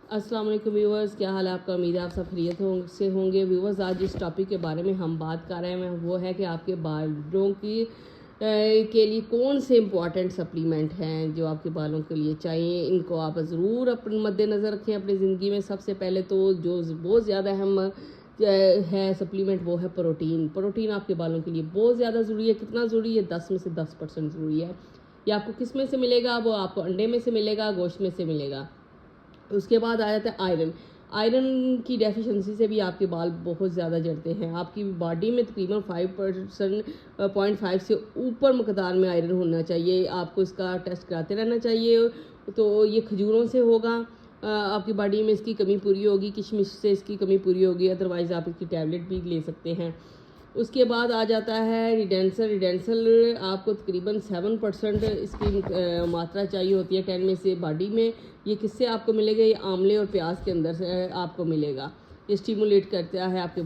अस्सलाम वालेकुम व्यूवर्स, क्या हाल है आपका। उम्मीद है आप सब खैरियत से होंगे। व्यूवर्स, आज जिस टॉपिक के बारे में हम बात कर रहे हैं वो है कि आपके बालों की के लिए कौन से इम्पॉर्टेंट सप्लीमेंट हैं जो आपके बालों के लिए चाहिए। इनको आप ज़रूर अपने मद्देनज़र रखें अपनी ज़िंदगी में। सबसे पहले तो जो बहुत ज़्यादा अहम है सप्लीमेंट वो है प्रोटीन। प्रोटीन आपके बालों के लिए बहुत ज़्यादा ज़रूरी है। कितना ज़रूरी है? 10 में से 10% ज़रूरी है। ये आपको किस में से मिलेगा? वो आपको अंडे में से मिलेगा, गोश्त में से मिलेगा। उसके बाद आ जाता है आयरन। आयरन की डेफिशिएंसी से भी आपके बाल बहुत ज़्यादा झड़ते हैं। आपकी बॉडी में तकरीबन 5% 0.5 से ऊपर मकदार में आयरन होना चाहिए। आपको इसका टेस्ट कराते रहना चाहिए। तो ये खजूरों से होगा, आपकी बॉडी में इसकी कमी पूरी होगी। किशमिश से इसकी कमी पूरी होगी, अदरवाइज़ आप इसकी टैबलेट भी ले सकते हैं। उसके बाद आ जाता है रिडेंसल। रिडेंसल आपको तकरीबन 7% इसकी मात्रा चाहिए होती है 10 में से बॉडी में। ये किससे आपको मिलेगा? ये आंवले और प्याज के अंदर से आपको मिलेगा। ये स्टिमुलेट करता है आपके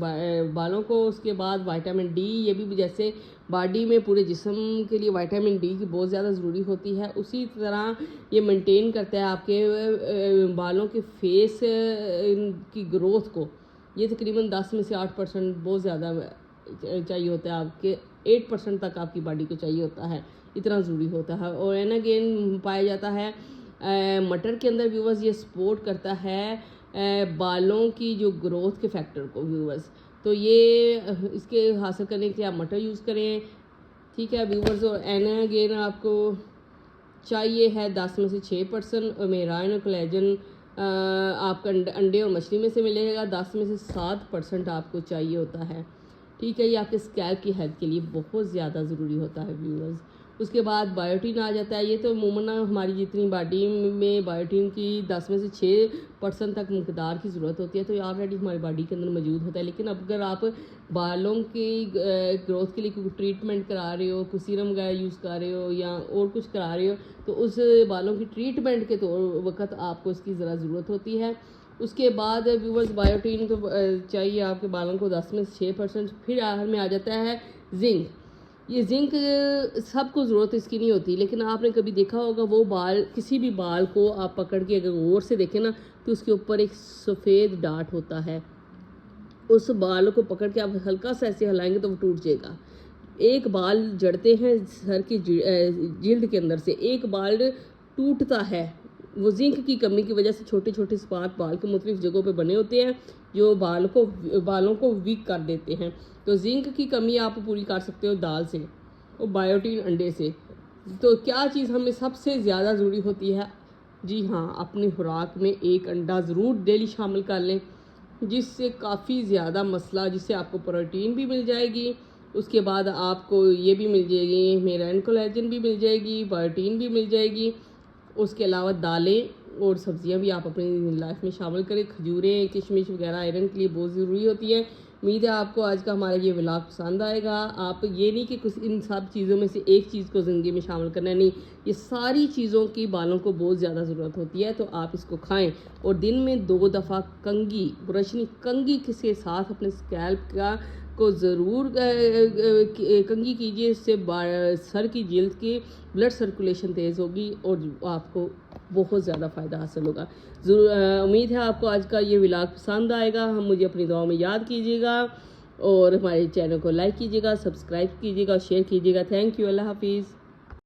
बालों को। उसके बाद विटामिन डी, ये भी जैसे बॉडी में पूरे जिस्म के लिए विटामिन डी की बहुत ज़्यादा ज़रूरी होती है, उसी तरह ये मेंटेन करता है आपके बालों के फेस की ग्रोथ को। ये तकरीबन 10 में से 8% बहुत ज़्यादा चाहिए होता है। आपके 8% तक आपकी बॉडी को चाहिए होता है, इतना ज़रूरी होता है। और एन अगेन पाया जाता है मटर के अंदर। व्यूवर्स, ये सपोर्ट करता है बालों की जो ग्रोथ के फैक्टर को। व्यूवर्स, तो ये इसके हासिल करने के लिए आप मटर यूज़ करें, ठीक है व्यूवर्स। और एन अगेन आपको चाहिए है 10 में से 6% मेराइन और कोलेजन आपका अंडे और मछली में से मिलेगा। 10 में से 7% आपको चाहिए होता है, ठीक है। ये आपके स्कैल्प की हेल्थ के लिए बहुत ज़्यादा ज़रूरी होता है व्यूअर्स। उसके बाद बायोटीन आ जाता है। ये तो अमूमन हमारी जितनी बॉडी में बायोटीन की 10 में से 6% तक मकदार की ज़रूरत होती है, तो ये ऑलरेडी हमारी बॉडी के अंदर मौजूद होता है। लेकिन अगर आप बालों की ग्रोथ के लिए कोई ट्रीटमेंट करा रहे हो, कोई सीरम वगैरह यूज़ कर रहे हो या और कुछ करा रहे हो, तो उस बालों की ट्रीटमेंट के वक्त आपको इसकी ज़रा ज़रूरत होती है। उसके बाद व्यूवर्स, बायोटीन तो चाहिए आपके बालों को 10 में से 6%। फिर आखिर में आ जाता है जिंक। ये जिंक सबको ज़रूरत इसकी नहीं होती, लेकिन आपने कभी देखा होगा वो बाल, किसी भी बाल को आप पकड़ के अगर गौर से देखें ना, तो उसके ऊपर एक सफ़ेद डाट होता है। उस बाल को पकड़ के आप हल्का सा ऐसे हिलाएंगे तो वो टूट जाएगा। एक बाल जड़ते हैं सर की जिल्द के अंदर से, एक बाल टूटता है। वो जिंक की कमी की वजह से छोटे छोटे स्पाट बाल के मुख्तलिफ जगहों पे बने होते हैं जो बालों को वीक कर देते हैं। तो जिंक की कमी आप पूरी कर सकते हो दाल से और बायोटीन अंडे से। तो क्या चीज़ हमें सबसे ज़्यादा ज़रूरी होती है? जी हाँ, अपनी खुराक में एक अंडा ज़रूर डेली शामिल कर लें, जिससे काफ़ी ज़्यादा मसला, जिससे आपको प्रोटीन भी मिल जाएगी। उसके बाद आपको ये भी मिल जाएगी, मेराइन कोलेजन भी मिल जाएगी, बायोटीन भी मिल जाएगी। उसके अलावा दालें और सब्जियां भी आप अपनी लाइफ में शामिल करें। खजूरें, किशमिश वगैरह आयरन के लिए बहुत ज़रूरी होती है। उम्मीद है आपको आज का हमारा ये व्लॉग पसंद आएगा। आप ये नहीं कि कुछ इन सब चीज़ों में से एक चीज़ को ज़िंदगी में शामिल करना है, नहीं, ये सारी चीज़ों की बालों को बहुत ज़्यादा ज़रूरत होती है। तो आप इसको खाएं और दिन में 2 दफ़ा कंघी, ब्रशनी कंघी के साथ अपने स्कैल्प को ज़रूर कंघी कीजिए। इससे सर की जिल्द की ब्लड सर्कुलेशन तेज़ होगी और आपको बहुत ज़्यादा फ़ायदा हासिल होगा। ज़रूर उम्मीद है आपको आज का ये व्लॉग पसंद आएगा। हम मुझे अपनी दुआओं में याद कीजिएगा और हमारे चैनल को लाइक कीजिएगा, सब्सक्राइब कीजिएगा, शेयर कीजिएगा। Thank you. अल्लाह हाफिज़।